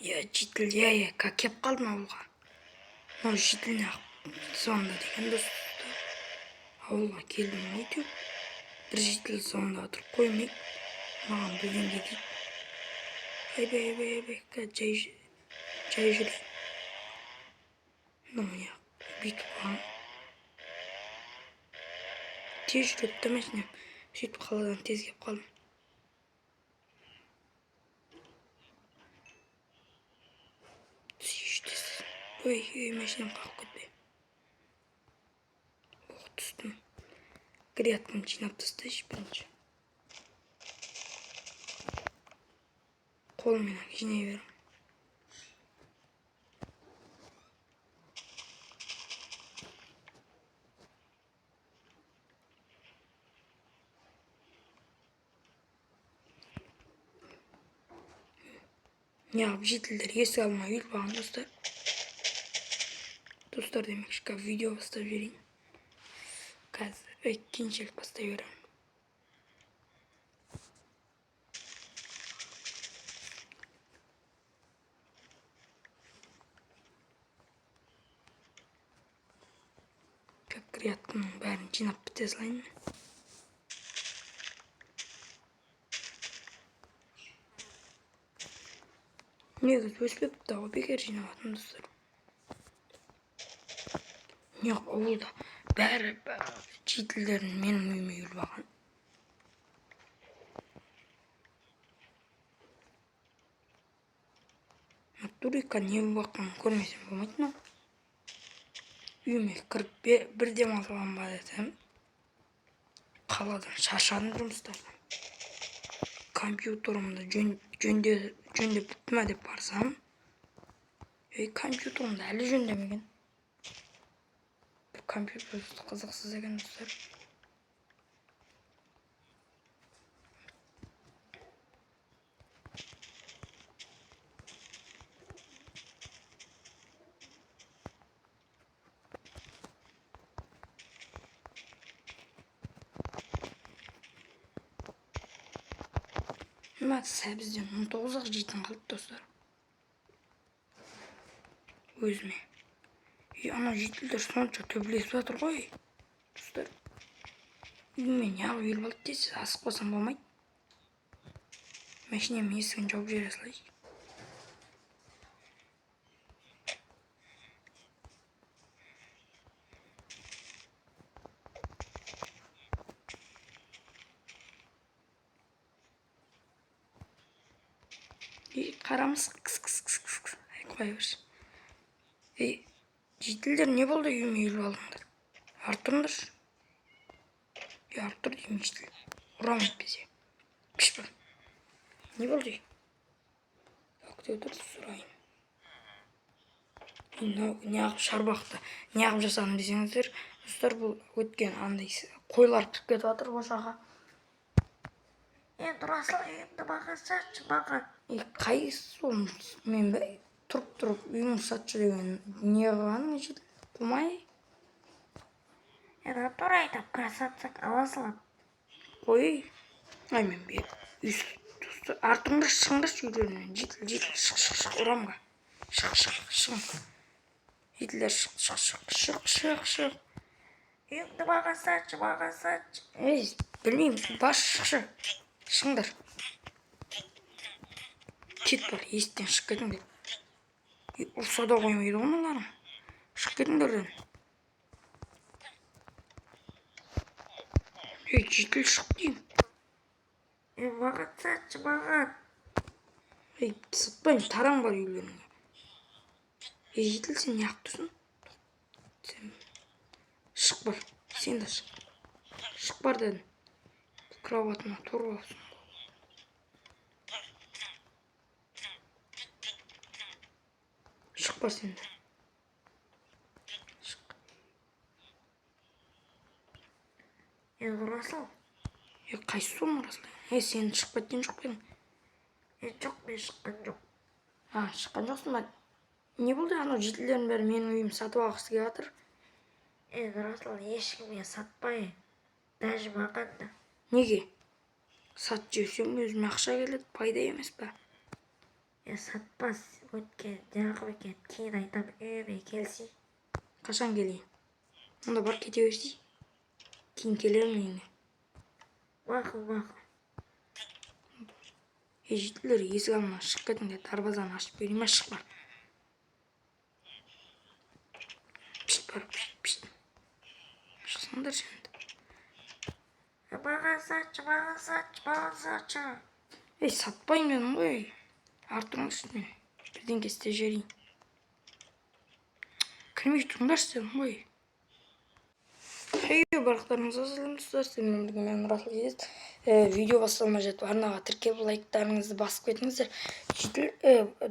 Я жетіл, как кеп қалдым ауылға. Мына жетіліне сонда деген досты. Ауылға келдім өйтіп. Бір жетіл сонда отырып қоймай. Маған білгенде дейді. Айбай, жай жүр. Мына бүйтіп қалған. Тез жүреді да машина. Сөйтіп қаладан тез кеп қалдым. Ой, машинам қалып кетпей. Оқ түстім. Грядканы жинап тастайшы бірінші. Қолыммен жинай берем. Неғып жетілдер есік алмай үйіліп алған достар. Достар демекші, как видео бастап жіберейін. Қазір кейіншілік бастай берем. Как грядканың бәрін жинап біте салайын. Негіз өспепті дағы бекер жинаватым достар. Неғып ауылда бәрі жетілдерін менің үйіме үйіліп алған. Турика не баққан көрмесем болмайтын ау. Үйіме кіріп бір демалып алған ба десем. Қаладан шаршадым жұмыстардан. Компьютерімді жөндеп бітті ме деп барсам. Компьютерімді әлі жөндемеген. Компьютер қызықсыз екен достар. Бізден 19-ақ жейтін қалды достар. Өзіме. Ана жетілдер сонша төбелесіп жатыр ғой. Достар. Үйіме неғып үйіліп алды дейсіз, асық болсам болмайды. Машинем есігін жауып жібере салайын. Қарамыз кіс. Қоя берші. Жетілдер не болды үйіме үйіліп алдыңдар? Артырыңдаршы. Артыр деймін жетіл. Ұрам етпесе. Піш бір. Не болды? Көкте отырды сұрайын. Неғып шарбақты неғып жасадым десеңіздер, достар, бұл өткен андай қойлар кіріп кетіп жатыр ошаға. Енді Расыл үйімді маған сатшы маған. Қайсы ол мен тұрып үйің сатшы деген не қылғаның жетіл? Қумай? Енді тура айтып сатсақ ала салам. Қой. Мен артыңды шығыңдаршы үйлерінен. Жетіл, шық ұрамға. Шық. Жетілдер шық. Үйіңді маған сатшы. Білмеймін, бас шықшы. Шыңдар. Кет бар, естен шық кетіңдер. Ұрса да қоймайды оңыларың. Шық кетіңдерден. Жетіл шық дейм. Маған сатшы, маған. Сытпайым, тараң бар үйлеріңе. Жетіл, сен неғып тұрсың? Шық бар, сен де шық. Шық бар дедім. Кроватыма тұрып алыпсың. Шық бар сен де. Шық. Расыл? Қайсы соң Расыл? Сен шықпа еткен жоқ педің? Жоқ, мен шыққан жоқ. Шыққан жоқсың ба? Не болды? Анау жетілдердің бәрі менің үйім сатып алғысы келіп жатыр. Расыл, ешкімге сатпай. Даже маған да. Неге? Сат жесең өзіме ақша келеді, пайда емес па? Сатпас, өткен жақып екен, кейін айтам үйіме келсей. Қашан келейін? Онда бар кете берсей. Кейін келермін үйіне. Мақұл. Жетілер есік алдына шығып кетіңдер, дарбазаны ашып берейін ма, шық бар. Пішт бар, пішт. Шықсаңдар şimdi. Маған сатшы. Сатпайын дедім ғой. Артыңыз мен. Бірден кесте жерейін. Кірмей тұрыңдаршы дедім ғой. Барықтарыңызға сәлем достар, сіздермен бірге мен Расыл Жедет. Видео басталмай жатып арнаға тіркеліп лайктарыңызды басып кетіңіздер.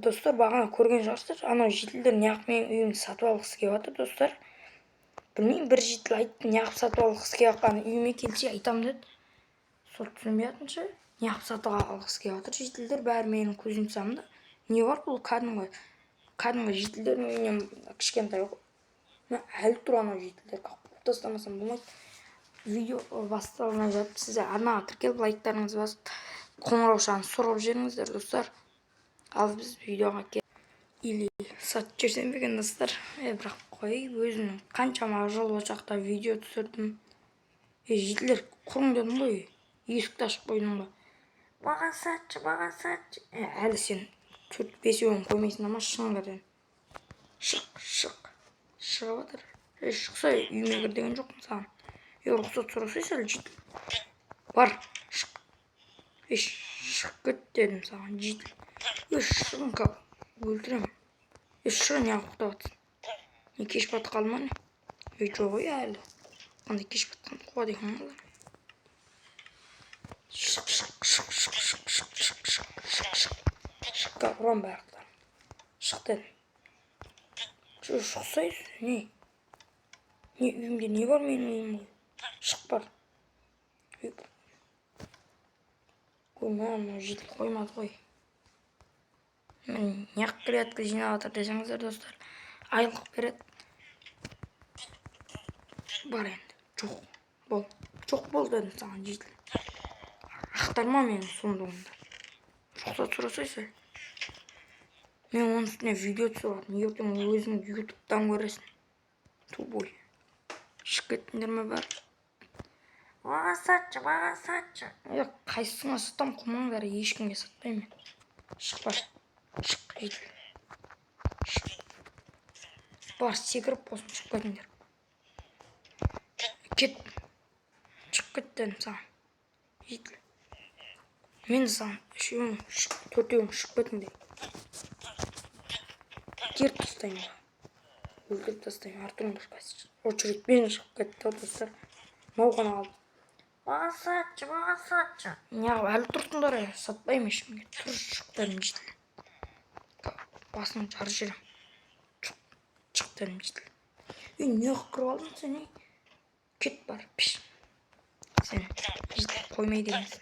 Достар, бағана көрген шығарсыздар, анау жетілдер неғып менің үйімді сатып алғысы келіп жатыр достар. Білмеймін, бір жетіл айтты неғып сатып алғысы келіп жатқанын, үйіме келсе айтам деді. Сол түсінбей жатынша неғып сатып алғысы келіп жатыр жетілдер, бәрі менің көзім самды. Не бар бұл кәдімгі жетілдердің үйінен кішкентай ғой. Әлі тұр анау жетілдер, қуып тастамасам болмайды. Видео басталмай жатып, сіздер арнаға тіркеліп лайктарыңызды басып, қоңыраушаны соғып жіберіңіздер достар. Ал біз видеоға или сатып жүрсем екен достар. Бірақ қой, өзімнің қаншама жыл ошақта видео түсірдім. Жетілдер құрың дедім ғой, есікті ашып қойдың ба. Маған сатшы. Әлі сен 4-5 қоймайсың ама шыңдардан. Шығып жатыр. Шықса үйіме кір деген жоқпын саған. Рұқсат сұрасайшы әлі жетіл. Бар, шық. Шық кет дедім саған жетіл. Шығын қап, өлтірем. Шығын неғып ұқтап атсың. Не кеш баты қалды ма не? Жоқ ой әлі. Қандай кеш батқан қуа деген олар. Шық. Ұрам бәріқтар. Шық дедім. Шықсайыз, не? Үйімде не бар менің үйім ғой? Шық бар. Мына жетіл қоймады ғой. Мен неғып келеткі жинап атыр десеңіздер достар. Айлық береді. Бар енді. Жоқ бол дедім саған жетіл. Ақтарма менің сондығында. Рұқсат сұрасайшы. Мен оның үстіне видео түсіп атым. Ертең өзің ютубтан көресің. Тубой. Шық кеттіңдер ме бар? Маған сатшы. Қайсысыңа сатам, құмаңдар, ешкімге сатпаймын. Шық бар. Шық жетіл. Бар, секіріп болсын, шық кетіңдер. Кет. Шық кет дедім саған. Жетіл. Мен де саған 3-4 шық кетіңдер. Керіп тастайын ба. Өлтіріп тастайын, артың бұрқайсы. Очередьпен шығып кетті достар. Науған алды. Маған сатшы. Неғып әлі тұрсыңдар, сатпаймын ешкімге. Тұр, шық дедім жетіл. Басын жарып жүрем. Шық дедім жетіл. Неғып кіріп алдың сен? Кет бар, піш. Сен жетіл қоймай дегенсің.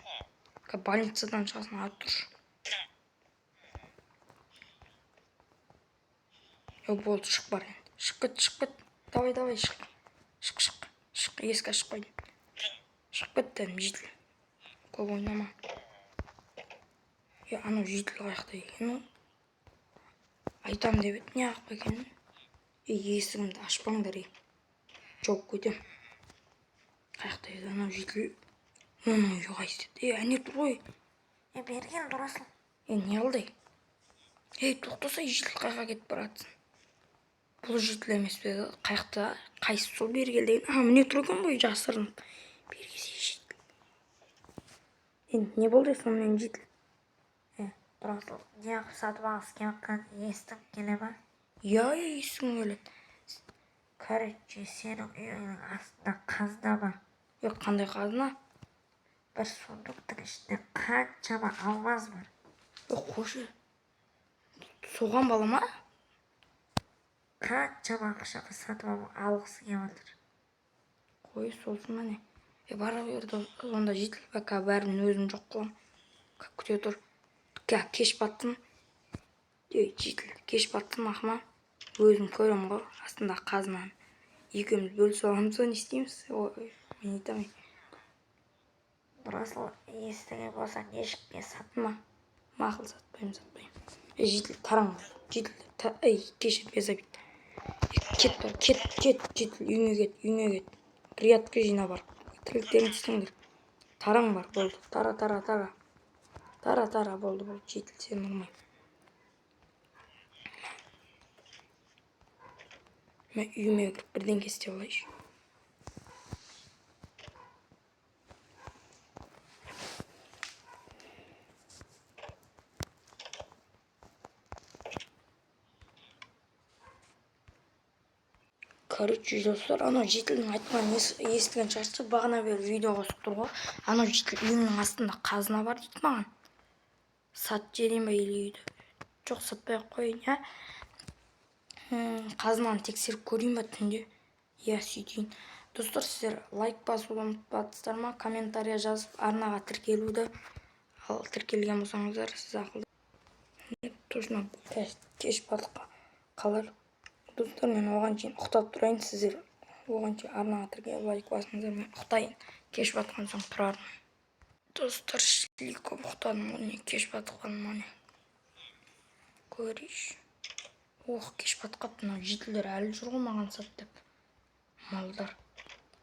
Больницадан шығасын, алып тұршы. Болды, шық бар енді. Шық кет. Давай, шық. Шық, есік ашып қойдым. Шық кет дедім жетіл. Көп ойнама. Анау жетіл қаяқта екен ол. Айтам деп еді, неғып екенін. Есігімді ашпаңдар. Жоқ көтем. Қаяқта еді анау жетіл. Оның үйі қайсыды. Әне тұр ғой. Берген дұрасыл. Не алдай? Тоқтаса жетіл қайға кетіп баратсың. Бұл жетіл емес пе? Қаяқта қайсы сол бергел деген. Міне тұр екен ғой жасырынып. Бергесе жетіл. Не болды сонымен жетіл? Дұрасыл. Неғып сатып алғысы келіп жатқан естіп келе ма? Естігім келеді. Короче, сенің үйіңнің астында қазына бар. Қандай қазына? Бір сундықтың ішінде қаншама алмаз бар. Қойшы. Соған бала ма? Қаншама ақшаға сатып алғысы келіп жатыр. Қой, солсын ма не? Бара берді, онда жетіл бәка бәрін өзім жоқ қылам. Күте тұр. Кеш баттым. Жетіл, кеш баттым ақыма. Өзім көрем ғой, астында қазынаны. Екеуміз бөлісіп аламыз, не істейміз? Мен айтамын. Дұрасыл, естіген болсаң ешкімге сатма. Мақыл, сатпаймын. Жетіл тараңыз. Ей, кешір безабит. Кет бар, кет, жетіл, үйіңе кет. Риятқа жина бар. Тірліктерін істеңдер. Тараң бар, болды. Тара. Тара, болды. Жетіл, сен ұрмай. Мен үйіме кіріп бірден кесте болайшы. Короче, достар, анау жетілдің айтқанын естіген шығарсыз, бағана бері видео қосып тұр ғой. Анау жетіл үйімнің астында қазына бар дейді маған. Сат жерен ба или үйді? Жоқ, сатпай-ақ қояйын, я. Қазынаны тексеріп көрейін ба түнде? Я, сөйтейін. Достар, сіздер лайк басуды ұмытпадыңыздар ма? Комментария жазып, арнаға тіркелуді. Ал тіркелген болсаңыздар, сіз ақылды. Точно кеш батыққа қалар. Достар, мен оған дейін ұқтап тұрайын, сіздер оған дейін арнаға тіркеліп лайк басыңыздар, мен ұқтайын. Кеш батқан соң тұрармын. Достар, шликом ұқтадым, не кеш батқан мане. Көрейш. Кеш батқапты, мынау жетілдер әлі жүр ғой маған сат деп. Малдар.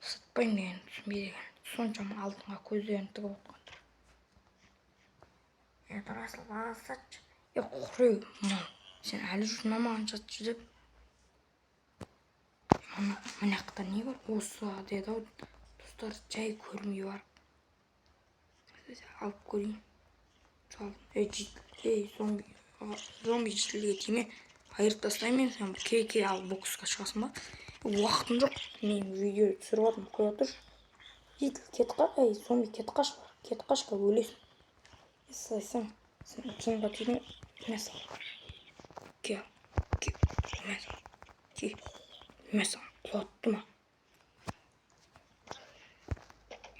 Сатпайын деген түсінбей деген. Соншама алтынға көздерін тігіп отқандар. Тұрасыл маған сатшы. Құрей, мал. Сен әлі жүрін маған сатшы деп. Мына жақтан не бар? Осы деді ау. Достар, жай көрмей бар. Алып көрейін. Зомби жетілге тиме. Айырып тастаймын мен сен кей ал боксқа шығасың ба? Уақытым жоқ. Мен видео түсіріп жатырмын, қоя тұршы. Жетіл кет зомби кет қашқа өлесің. Сайсың. Сен ұтсынға түйдің мәсің. Кел. Мәсің. Құлатты ма?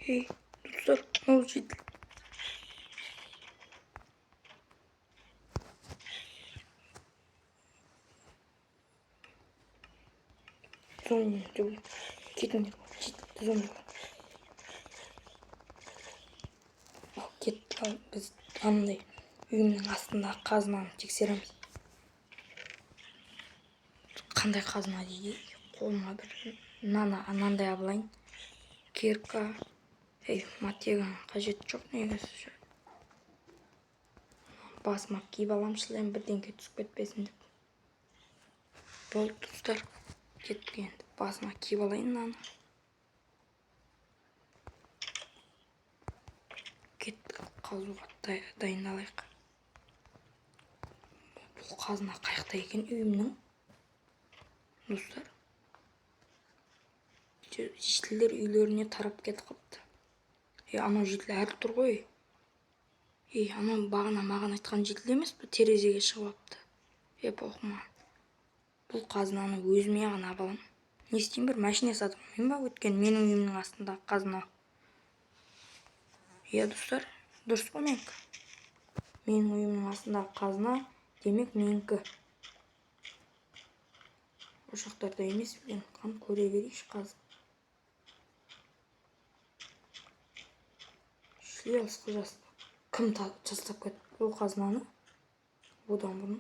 Ей, достар, ол жетіл. Зомби кетіңдер. Жетілді зомби. Кетті, ал біз андай үйімнің астындағы қазынаны тексереміз. Қандай қазына дейді? Қолыма бір нандай абылайын. Кирка. Матеган қажет жоқ негізі. Басыма киіп алам шылайын, бірдеңке түсіп кетпесін деп. Болды, достар. Кетті енді. Басыма киіп алайын наны. Кетті, қазуға дайындалайық. Бұл қазына қайықта екен үйімнің. Достар. Жетілдер үйлеріне тарап кетіп қапты. Анау жетіл әрі тұр ғой. Анау бағана маған айтқан жетіл емес пе? Терезеге шығып апты. Оқымаған. Бұл қазынаны өзіме ғана абалам. Не істейін бір машина сатып алмайын ба? Өткен менің үйімнің астында қазына. Достар, дұрыс па менікі? Менің үйімнің астындағы қазына, демек менікі. Ошақтарда емес білген, қан көре берейші қазы. Шлиялыс қылжасы. Кім тастап кетті бұл қазынаны? Одан бұрын.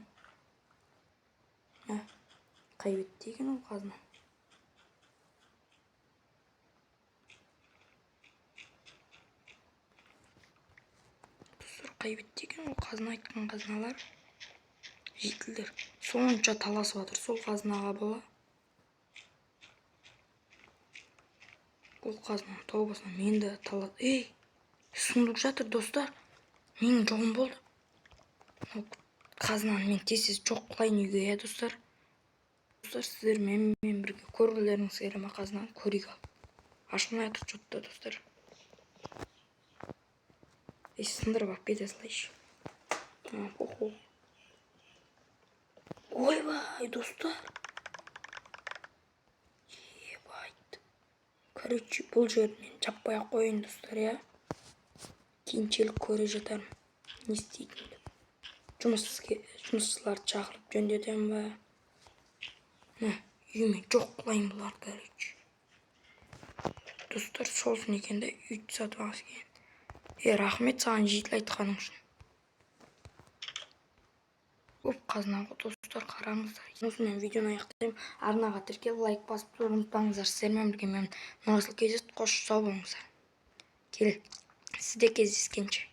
Қайбетті екен ол қазына. Қайбетті екен ол қазына, айтқан қазыналар. Жетілдер. Сонша таласып жатыр сол қазынаға бола. Бұл қазынаның тобасына менді талады. Сундук жатыр, достар. Менің жоғым болды. Қазынаны мен тез жоқ қылайын үйге, достар. Достар, сіздер менімен бірге көргілеріңіз келе ма қазынаны? Көрейік ал. Ашылмай жатыр жотта, достар. Сындырып алып кете салайшы. Ойбай, достар. Ебайт. Короче, бұл жерді мен жаппай қойын, достар, я. Кейінчелік көре жатармын. Не істейтін деп. Жұмысшыларды шақырып жөндетем ба? Үйіме жоқ қылайын бұлар, короче. Достар, солсын екен де үйді сатып алғысы келген. Рахмет саған жетіл айтқаның үшін. көп қазыналы достар, қараңыздар. Осымен видеоны аяқтаймын. Арнаға тіркеліп лайк басып тұруды ұмытпаңыздар. Сіздермен бірге мен Нұрасыл KZ. Қош, сау болыңыздар. Кел, сізде кездескенше.